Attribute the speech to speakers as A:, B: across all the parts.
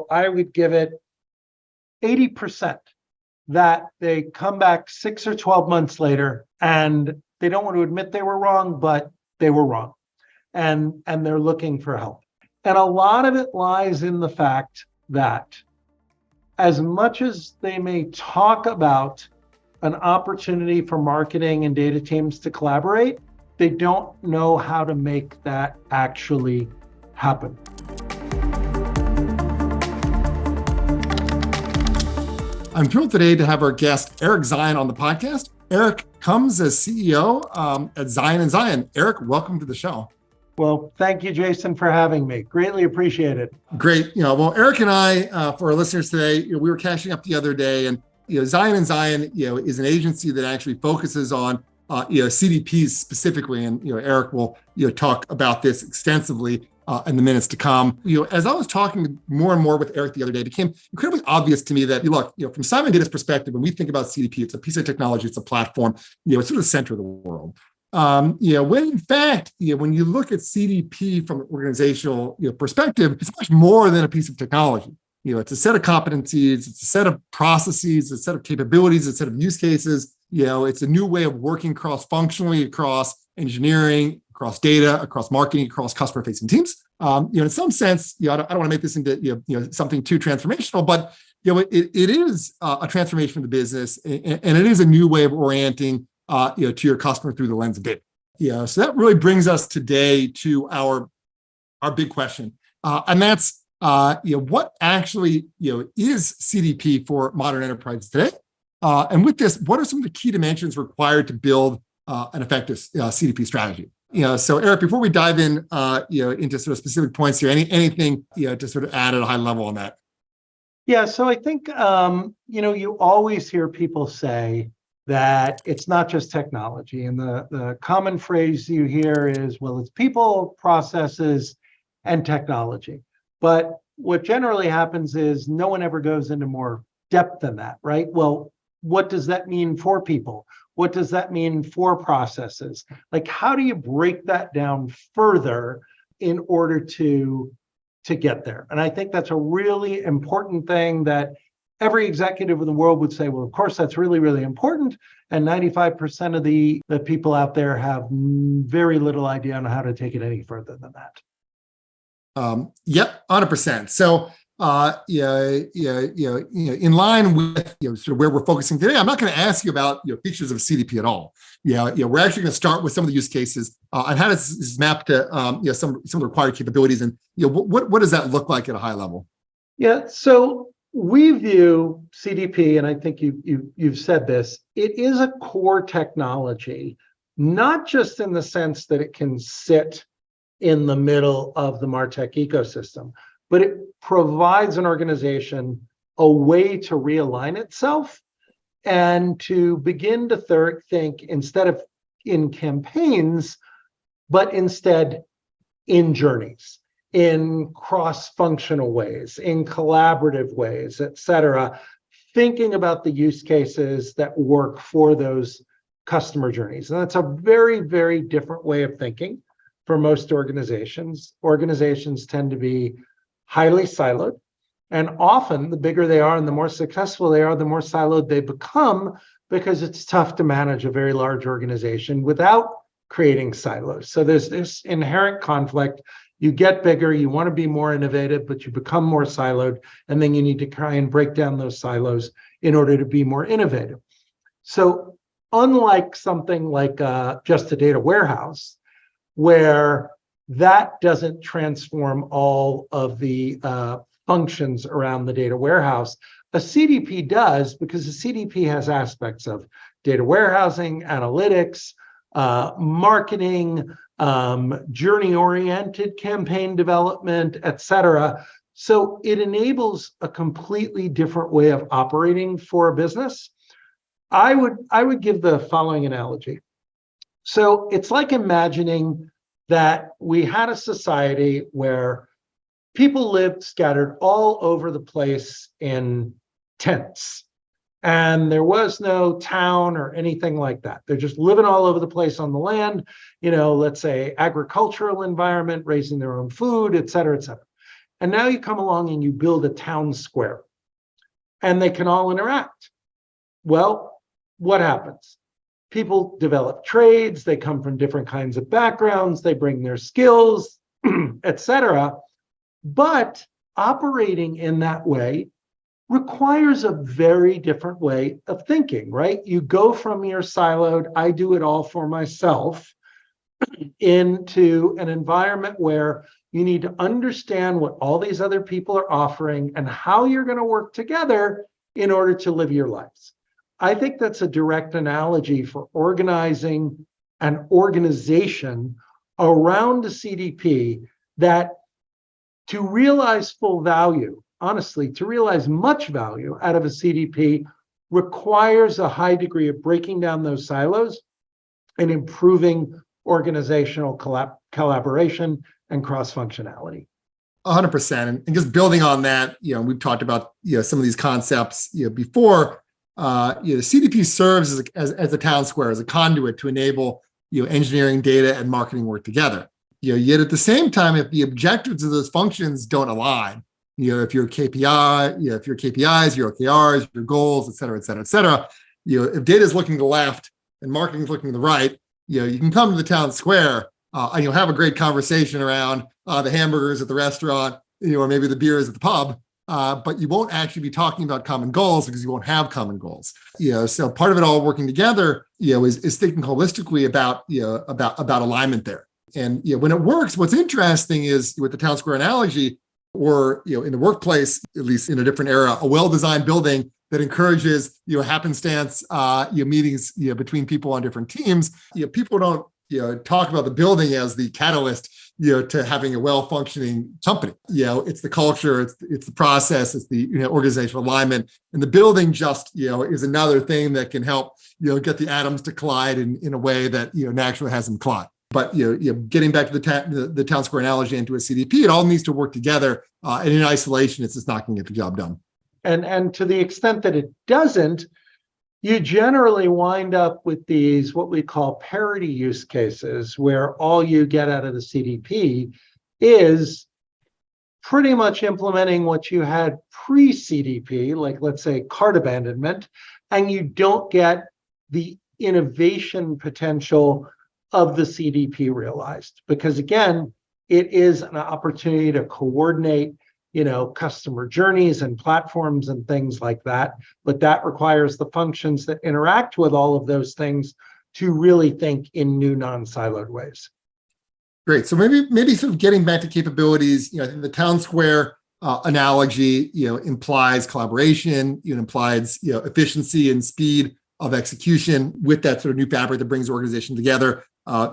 A: I would give it 80% that they come back 6 or 12 months later and they don't want to admit they were wrong, but they were wrong. And they're looking for help. And a lot of it lies in the fact that as much as they may talk about an opportunity for marketing and data teams to collaborate, they don't know how to make that actually happen.
B: I'm thrilled today to have our guest, Aric Zion, on the podcast. Aric comes as CEO at Zion and Zion. Aric, welcome to the show.
A: Well, thank you, Jason, for having me. Greatly appreciate it.
B: Great. Well, Aric and I, for our listeners today, we were catching up the other day, and Zion and Zion, is an agency that actually focuses on CDPs specifically, and Aric will talk about this extensively in the minutes to come. As I was talking more and more with Aric the other day, it became incredibly obvious to me that look, from Simon Data's perspective, when we think about CDP, it's a piece of technology, it's a platform, it's sort of the center of the world. When in fact, when you look at CDP from an organizational perspective, it's much more than a piece of technology. It's a set of competencies, it's a set of processes, it's a set of capabilities, it's a set of use cases. It's a new way of working cross-functionally across engineering, across data, across marketing, across customer-facing teams. In some sense, I don't want to make this into something too transformational, but it is a transformation of the business, and it is a new way of orienting to your customer through the lens of data. So that really brings us today to our big question, and that's what actually is CDP for modern enterprises today, and with this, what are some of the key dimensions required to build an effective CDP strategy? So Aric, before we dive in, into sort of specific points here, anything to sort of add at a high level on that?
A: Yeah, so I think you always hear people say that it's not just technology, and the common phrase you hear is, well, it's people, processes, and technology. But what generally happens is no one ever goes into more depth than that, right? Well, what does that mean for people? What does that mean for processes? Like, how do you break that down further in order to get there? And I think that's a really important thing that every executive in the world would say, well, of course, that's really, really important. And 95% of the people out there have very little idea on how to take it any further than that.
B: Yep, 100%. So, in line with sort of where we're focusing today, I'm not going to ask you about features of CDP at all. We're actually going to start with some of the use cases and how does this map to some of the required capabilities, and what does that look like at a high level?
A: Yeah, so we view CDP, and I think you've said this, it is a core technology, not just in the sense that it can sit in the middle of the MarTech ecosystem, but it provides an organization a way to realign itself and to begin to think instead of in campaigns, but instead in journeys, in cross-functional ways, in collaborative ways, et cetera, thinking about the use cases that work for those customer journeys. And that's a very, very different way of thinking for most organizations. Organizations tend to be highly siloed, and often the bigger they are and the more successful they are, the more siloed they become, because it's tough to manage a very large organization without creating silos. So there's this inherent conflict. You get bigger, you want to be more innovative, but you become more siloed, and then you need to try and break down those silos in order to be more innovative. So unlike something like just a data warehouse, where that doesn't transform all of the functions around the data warehouse, a CDP does, because a CDP has aspects of data warehousing, analytics, marketing, journey-oriented campaign development, et cetera. So it enables a completely different way of operating for a business. I would give the following analogy. So it's like imagining that we had a society where people lived scattered all over the place in tents, and there was no town or anything like that. They're just living all over the place on the land, let's say agricultural environment, raising their own food, et cetera, et cetera. And now you come along and you build a town square and they can all interact. Well, what happens? People develop trades, they come from different kinds of backgrounds, they bring their skills, etc. But operating in that way requires a very different way of thinking, right? You go from your siloed, I do it all for myself, into an environment where you need to understand what all these other people are offering and how you're going to work together in order to live your lives. I think that's a direct analogy for organizing an organization around a CDP that, to realize full value, honestly, to realize much value out of a CDP requires a high degree of breaking down those silos and improving organizational collaboration and cross-functionality.
B: 100%. And just building on that, we've talked about, some of these concepts, before. CDP serves as a town square, as a conduit to enable, engineering, data, and marketing work together. Yet at the same time, if the objectives of those functions don't align, if your KPI, if your KPIs, your OKRs, your goals, et cetera, if data is looking to the left and marketing is looking to the right, you can come to the town square and you'll have a great conversation around the hamburgers at the restaurant, or maybe the beers at the pub. But you won't actually be talking about common goals because you won't have common goals. So part of it all working together, is thinking holistically about alignment there. And when it works, what's interesting is with the town square analogy, or in the workplace, at least in a different era, a well-designed building that encourages happenstance meetings between people on different teams. People don't talk about the building as the catalyst to having a well-functioning company. It's the culture, it's the process, it's the organizational alignment, and the building just is another thing that can help get the atoms to collide in a way that naturally has them collide. But getting back to the town square analogy into a CDP, it all needs to work together. And in isolation, it's just not going to get the job done.
A: And to the extent that it doesn't, you generally wind up with these, what we call parity use cases, where all you get out of the CDP is pretty much implementing what you had pre-CDP, like let's say cart abandonment, and you don't get the innovation potential of the CDP realized. Because again, it is an opportunity to coordinate customer journeys and platforms and things like that. But that requires the functions that interact with all of those things to really think in new non-siloed ways.
B: Great. So maybe sort of getting back to capabilities, I think the town square analogy, implies collaboration, implies, efficiency and speed of execution with that sort of new fabric that brings the organization together.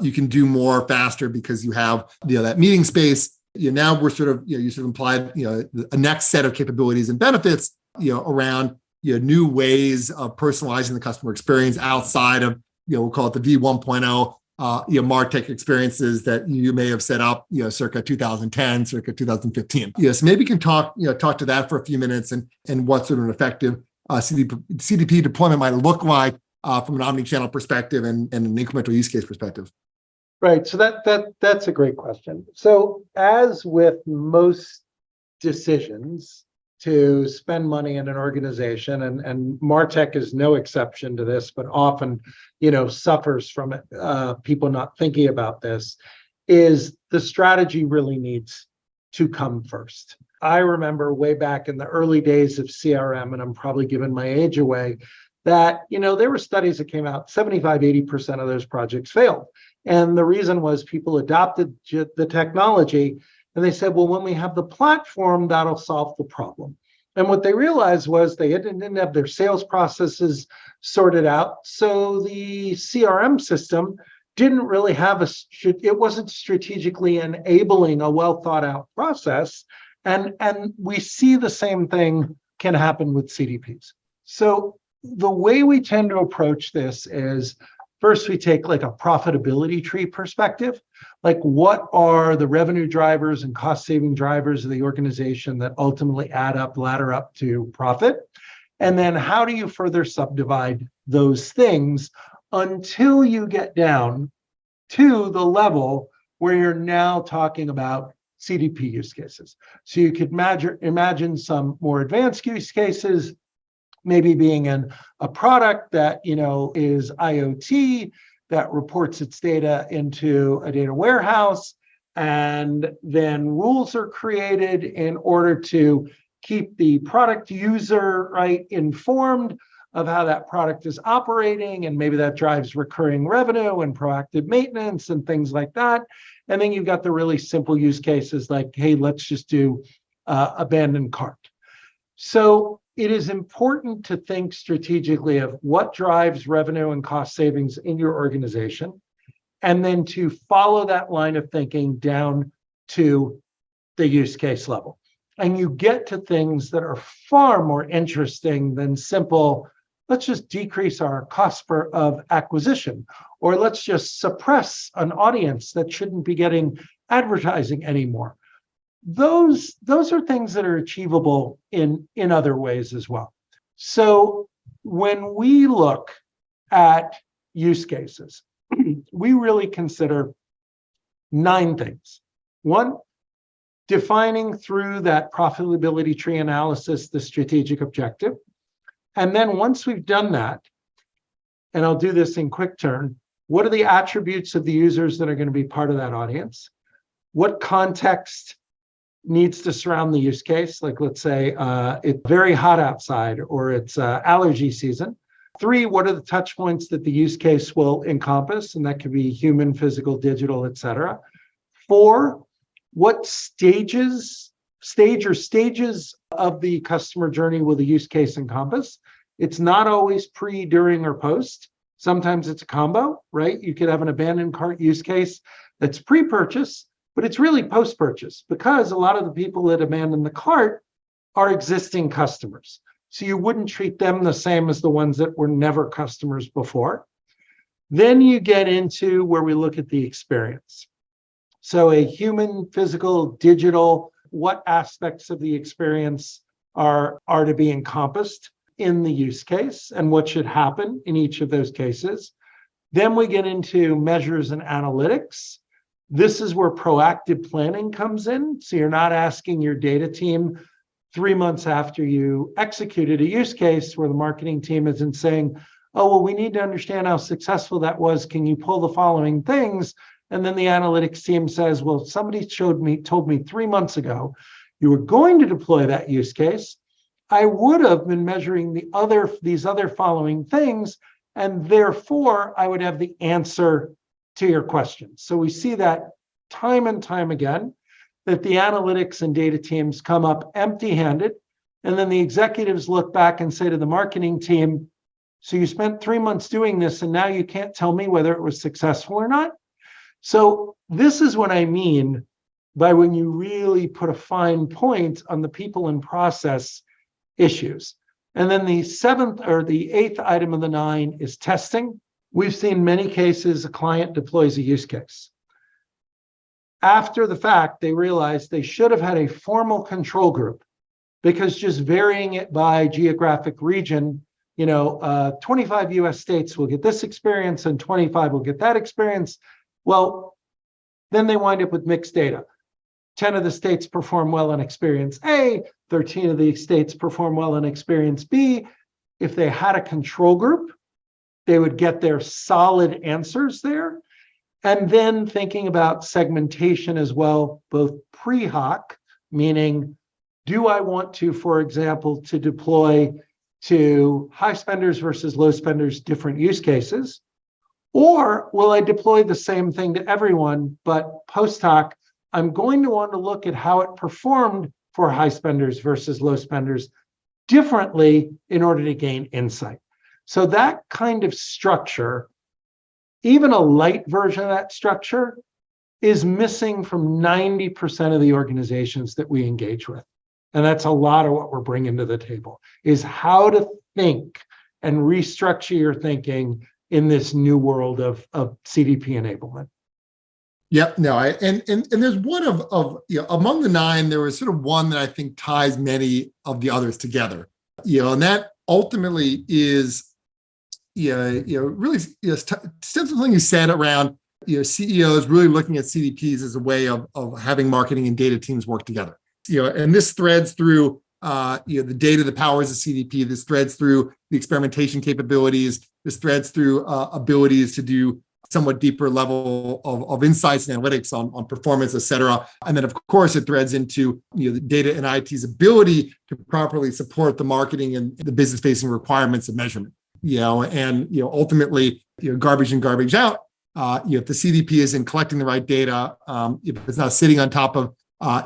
B: You can do more faster because you have, that meeting space. Now we're sort of, you sort of implied, a next set of capabilities and benefits, around, new ways of personalizing the customer experience outside of, we'll call it the V1.0, MarTech experiences that you may have set up, circa 2010, circa 2015. So maybe you can talk to that for a few minutes and what sort of an effective CDP deployment might look like from an omnichannel perspective and an incremental use case perspective.
A: Right. So that's a great question. So as with most decisions to spend money in an organization, and MarTech is no exception to this, but often, suffers from it, people not thinking about this, is the strategy really needs to come first. I remember way back in the early days of CRM, and I'm probably giving my age away, that, there were studies that came out, 75-80% of those projects failed. And the reason was people adopted the technology and they said, well, when we have the platform, that'll solve the problem. And what they realized was they didn't have their sales processes sorted out. So the CRM system didn't really have it wasn't strategically enabling a well thought out process. And we see the same thing can happen with CDPs. So the way we tend to approach this is, first, we take like a profitability tree perspective, like what are the revenue drivers and cost saving drivers of the organization that ultimately ladder up to profit? And then how do you further subdivide those things until you get down to the level where you're now talking about CDP use cases. So you could imagine some more advanced use cases, maybe being in a product that is IoT, that reports its data into a data warehouse, and then rules are created in order to keep the product user informed of how that product is operating, and maybe that drives recurring revenue and proactive maintenance and things like that. And then you've got the really simple use cases like, hey, let's just do abandoned cart. So it is important to think strategically of what drives revenue and cost savings in your organization, and then to follow that line of thinking down to the use case level. And you get to things that are far more interesting than simple, let's just decrease our cost of acquisition, or let's just suppress an audience that shouldn't be getting advertising anymore. Those are things that are achievable in other ways as well. So when we look at use cases, we really consider 9 things. 1, defining through that profitability tree analysis the strategic objective. And then once we've done that, and I'll do this in quick turn, what are the attributes of the users that are going to be part of that audience? What context needs to surround the use case? Like, let's say it's very hot outside, or it's allergy season. 3, what are the touch points that the use case will encompass? And that could be human, physical, digital, et cetera. 4, what stages of the customer journey will the use case encompass? It's not always pre, during, or post. Sometimes it's a combo, right? You could have an abandoned cart use case that's pre-purchase, but it's really post-purchase, because a lot of the people that abandon the cart are existing customers. So you wouldn't treat them the same as the ones that were never customers before. Then you get into where we look at the experience. So a human, physical, digital, what aspects of the experience are to be encompassed in the use case, and what should happen in each of those cases. Then we get into measures and analytics. This is where proactive planning comes in. So you're not asking your data team 3 months after you executed a use case, where the marketing team isn't saying, oh, well, we need to understand how successful that was. Can you pull the following things? And then the analytics team says, well, somebody told me 3 months ago, you were going to deploy that use case. I would have been measuring these other following things, and therefore I would have the answer to your question. So we see that time and time again, that the analytics and data teams come up empty-handed, and then the executives look back and say to the marketing team, so you spent 3 months doing this, and now you can't tell me whether it was successful or not? So this is what I mean by when you really put a fine point on the people and process issues. And then the 8th item of the 9 is testing. We've seen many cases a client deploys a use case. After the fact, they realize they should have had a formal control group, because just varying it by geographic region, 25 US states will get this experience and 25 will get that experience. Well, then they wind up with mixed data. 10 of the states perform well in experience A, 13 of the states perform well in experience B. If they had a control group, they would get their solid answers there. And then thinking about segmentation as well, both pre-hoc, meaning, do I want to, for example, to deploy to high spenders versus low spenders, different use cases? Or will I deploy the same thing to everyone, but post-hoc, I'm going to want to look at how it performed for high spenders versus low spenders differently in order to gain insight. So that kind of structure, even a light version of that structure, is missing from 90% of the organizations that we engage with. And that's a lot of what we're bringing to the table, is how to think and restructure your thinking in this new world of CDP enablement.
B: Yep. No, and there's one of among the 9, there was sort of one that I think ties many of the others together. And that ultimately is, really stems from something you said around CEOs really looking at CDPs as a way of having marketing and data teams work together. And this threads through the data that powers the CDP. This threads through the experimentation capabilities. This threads through abilities to do somewhat deeper level of insights and analytics on performance, et cetera. And then, of course, it threads into the data and IT's ability to properly support the marketing and the business-facing requirements of measurement. Ultimately, garbage in, garbage out. If the CDP isn't collecting the right data, if it's not sitting on top of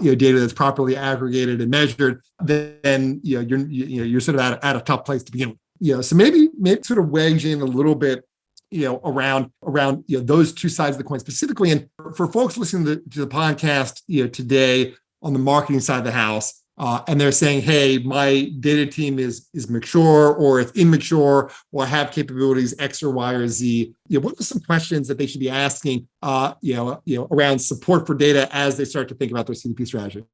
B: data that's properly aggregated and measured, then you're sort of at a tough place to begin with. So maybe sort of wedge in a little bit around those two sides of the coin specifically. And for folks listening to the podcast today on the marketing side of the house, and they're saying, hey, my data team is mature, or it's immature, or have capabilities X or Y or Z. What are some questions that they should be asking around support for data as they start to think about their CDP strategy?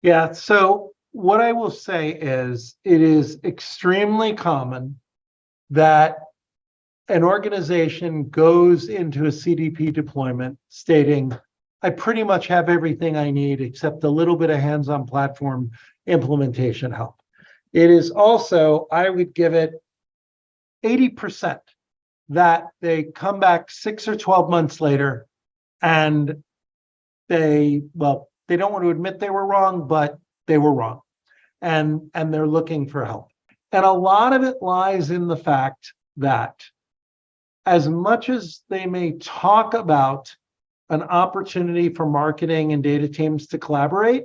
A: Yeah, so what I will say is it is extremely common that an organization goes into a CDP deployment stating, I pretty much have everything I need except a little bit of hands-on platform implementation help. It is also, I would give it 80% that they come back 6 or 12 months later and they don't want to admit they were wrong, but they were wrong. And they're looking for help. And a lot of it lies in the fact that as much as they may talk about an opportunity for marketing and data teams to collaborate,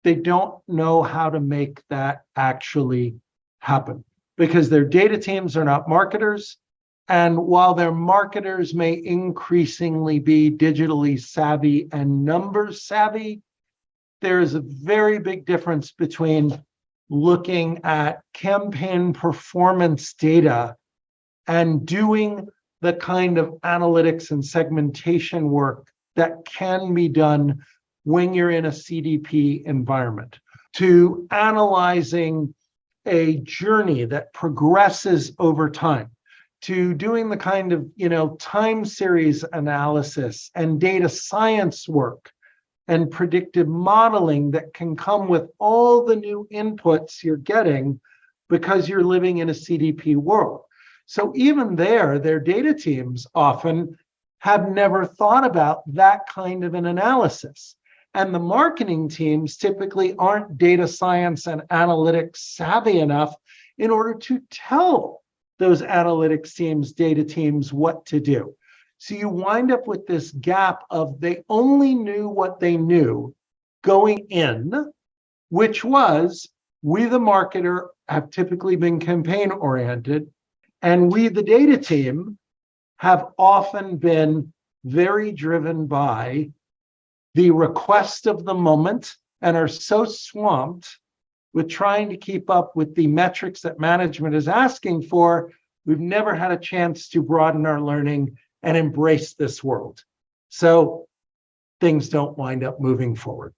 A: they don't know how to make that actually happen because their data teams are not marketers. And while their marketers may increasingly be digitally savvy and numbers savvy, there is a very big difference between looking at campaign performance data and doing the kind of analytics and segmentation work that can be done when you're in a CDP environment, to analyzing a journey that progresses over time, to doing the kind of time series analysis and data science work and predictive modeling that can come with all the new inputs you're getting because you're living in a CDP world. So even their data teams often have never thought about that kind of an analysis. And the marketing teams typically aren't data science and analytics savvy enough in order to tell those analytics teams, data teams what to do. So you wind up with this gap of they only knew what they knew going in, which was we, the marketer, have typically been campaign oriented. And we, the data team, have often been very driven by the request of the moment and are so swamped with trying to keep up with the metrics that management is asking for, we've never had a chance to broaden our learning and embrace this world. So things don't wind up moving forward.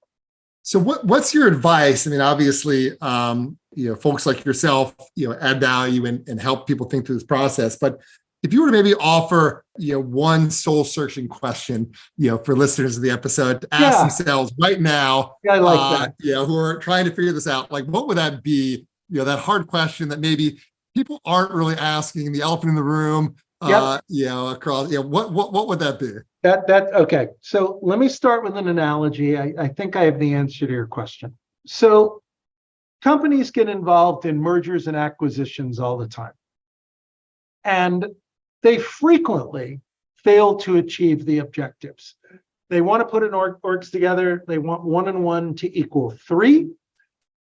B: So what's your advice? I mean, obviously, folks like yourself, add value and help people think through this process. But if you were to maybe offer, one soul searching question, for listeners of the episode to ask themselves right now,
A: I like that.
B: Who are trying to figure this out, like what would that be? That hard question that maybe people aren't really asking, the elephant in the room, across, what would that be?
A: Okay. So let me start with an analogy. I think I have the answer to your question. So companies get involved in mergers and acquisitions all the time. And they frequently fail to achieve the objectives. They want to put an orgs together. They want 1 and 1 to equal 3.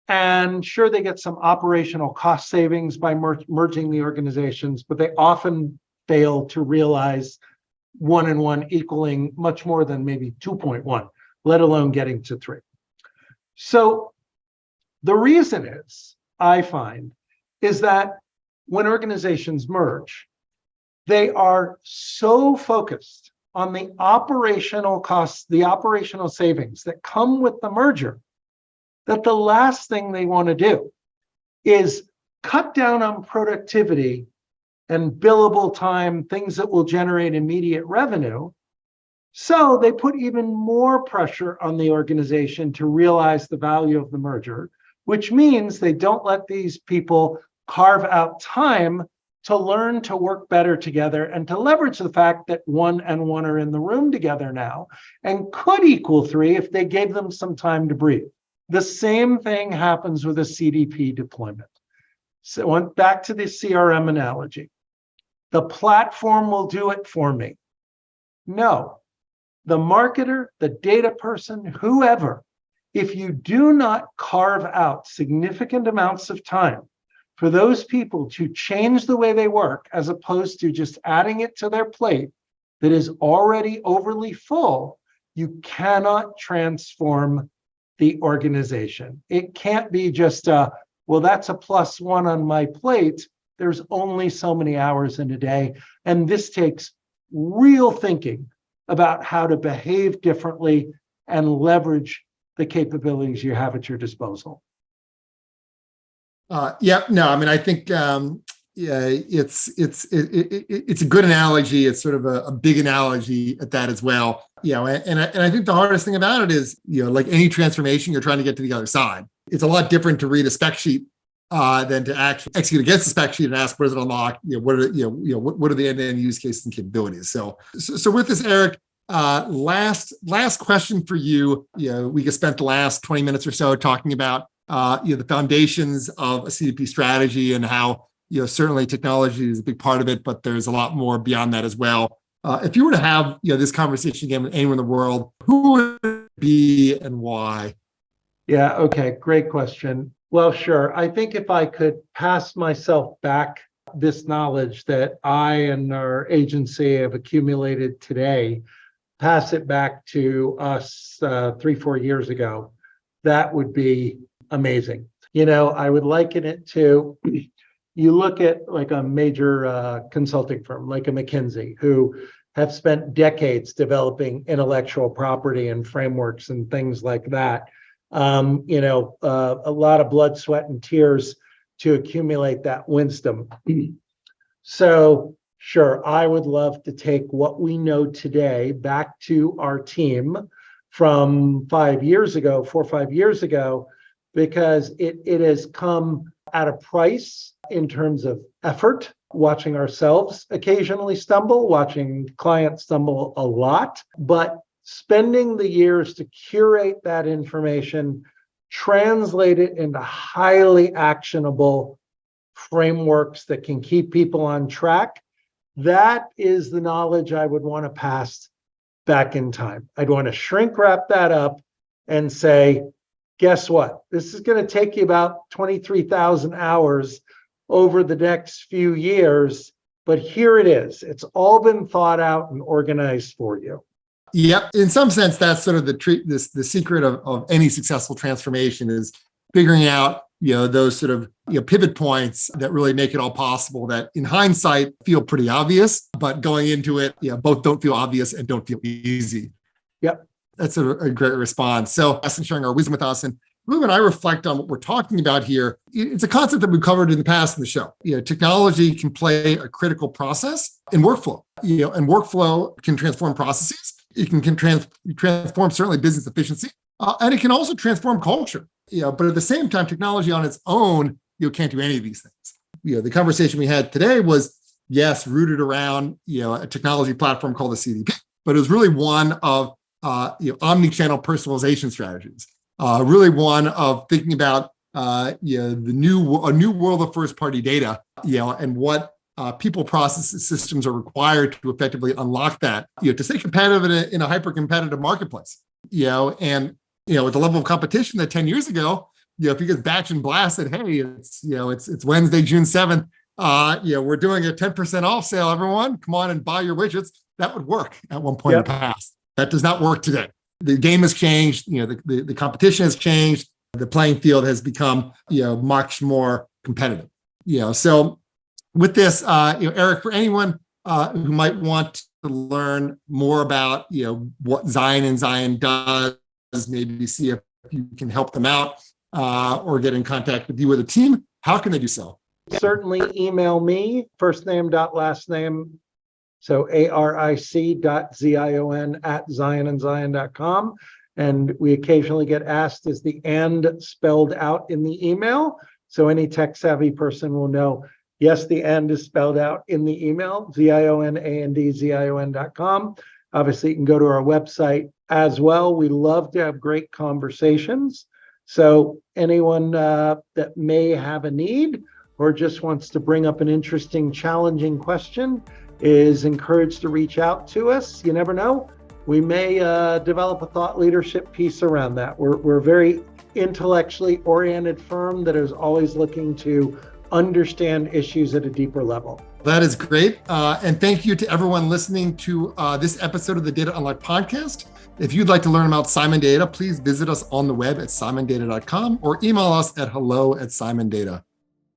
A: And sure, they get some operational cost savings by merging the organizations, but they often fail to realize 1 and 1 equaling much more than maybe 2.1, let alone getting to 3. So the reason is, I find, is that when organizations merge, they are so focused on the operational costs, the operational savings that come with the merger, that the last thing they want to do is cut down on productivity and billable time, things that will generate immediate revenue. So they put even more pressure on the organization to realize the value of the merger, which means they don't let these people carve out time to learn to work better together and to leverage the fact that 1 and 1 are in the room together now and could equal 3 if they gave them some time to breathe. The same thing happens with a CDP deployment. So went back to the CRM analogy. The platform will do it for me. No, the marketer, the data person, whoever, if you do not carve out significant amounts of time for those people to change the way they work, as opposed to just adding it to their plate that is already overly full, you cannot transform the organization. It can't be just, well, that's a +1 on my plate. There's only so many hours in a day. And this takes real thinking about how to behave differently and leverage the capabilities you have at your disposal.
B: I think it's a good analogy. It's sort of a big analogy at that as well. And I think the hardest thing about it is, like any transformation, you're trying to get to the other side. It's a lot different to read a spec sheet than to actually execute against the spec sheet and ask, what does it unlock? What are the end-to-end use cases and capabilities? So with this, Aric, last question for you. We just spent the last 20 minutes or so talking about the foundations of a CDP strategy and how certainly technology is a big part of it, but there's a lot more beyond that as well. If you were to have this conversation again with anyone in the world, who would it be and why?
A: Yeah, okay, great question. Well, sure. I think if I could pass myself back this knowledge that I and our agency have accumulated today, pass it back to us 3-4 years ago, that would be amazing. I would liken it to, you look at like a major consulting firm, like a McKinsey, who have spent decades developing intellectual property and frameworks and things like that. A lot of blood, sweat, and tears to accumulate that wisdom. So sure, I would love to take what we know today back to our team from 5 years ago, 4 or 5 years ago, because it has come at a price in terms of effort, watching ourselves occasionally stumble, watching clients stumble a lot, but spending the years to curate that information, translate it into highly actionable frameworks that can keep people on track. That is the knowledge I would want to pass back in time. I'd want to shrink wrap that up and say, guess what? This is going to take you about 23,000 hours over the next few years, but here it is. It's all been thought out and organized for you.
B: Yep. In some sense, that's sort of the secret of any successful transformation is figuring out, those sort of pivot points that really make it all possible that in hindsight feel pretty obvious, but going into it, both don't feel obvious and don't feel easy.
A: Yep.
B: That's a great response. So, and sharing our wisdom with us. And really, when I reflect on what we're talking about here, it's a concept that we've covered in the past in the show. Technology can play a critical process in workflow. And workflow can transform processes. It can transform certainly business efficiency, and it can also transform culture. But at the same time, technology on its own, can't do any of these things. The conversation we had today was, yes, rooted around a technology platform called the CDP, but it was really one of omni-channel personalization strategies. Really one of thinking about a new world of first-party data, and what people, processes, systems are required to effectively unlock that, to stay competitive in a hyper-competitive marketplace. And with the level of competition that 10 years ago, if you get batch and blasted, hey, it's Wednesday, June 7th, we're doing a 10% off sale, everyone, come on and buy your widgets. That would work at one point in the past. That does not work today. The game has changed, the competition has changed, the playing field has become, much more competitive. So with this, Aric, for anyone who might want to learn more about, what Zion and Zion does, maybe see if you can help them out or get in contact with you or the team, how can they do so?
A: certainly email me, first name dot last name. So aric.zion@zionandzion.com. And we occasionally get asked, is the and spelled out in the email? So any tech savvy person will know, yes, the and is spelled out in the email, ZIONANDZION.com. Obviously, you can go to our website as well. We love to have great conversations. So anyone that may have a need or just wants to bring up an interesting, challenging question is encouraged to reach out to us. You never know. We may develop a thought leadership piece around that. We're a very intellectually oriented firm that is always looking to understand issues at a deeper level.
B: That is great. And thank you to everyone listening to this episode of the Data Unlocked podcast. If you'd like to learn about Simon Data, please visit us on the web at simondata.com or email us at hello@simondata.com.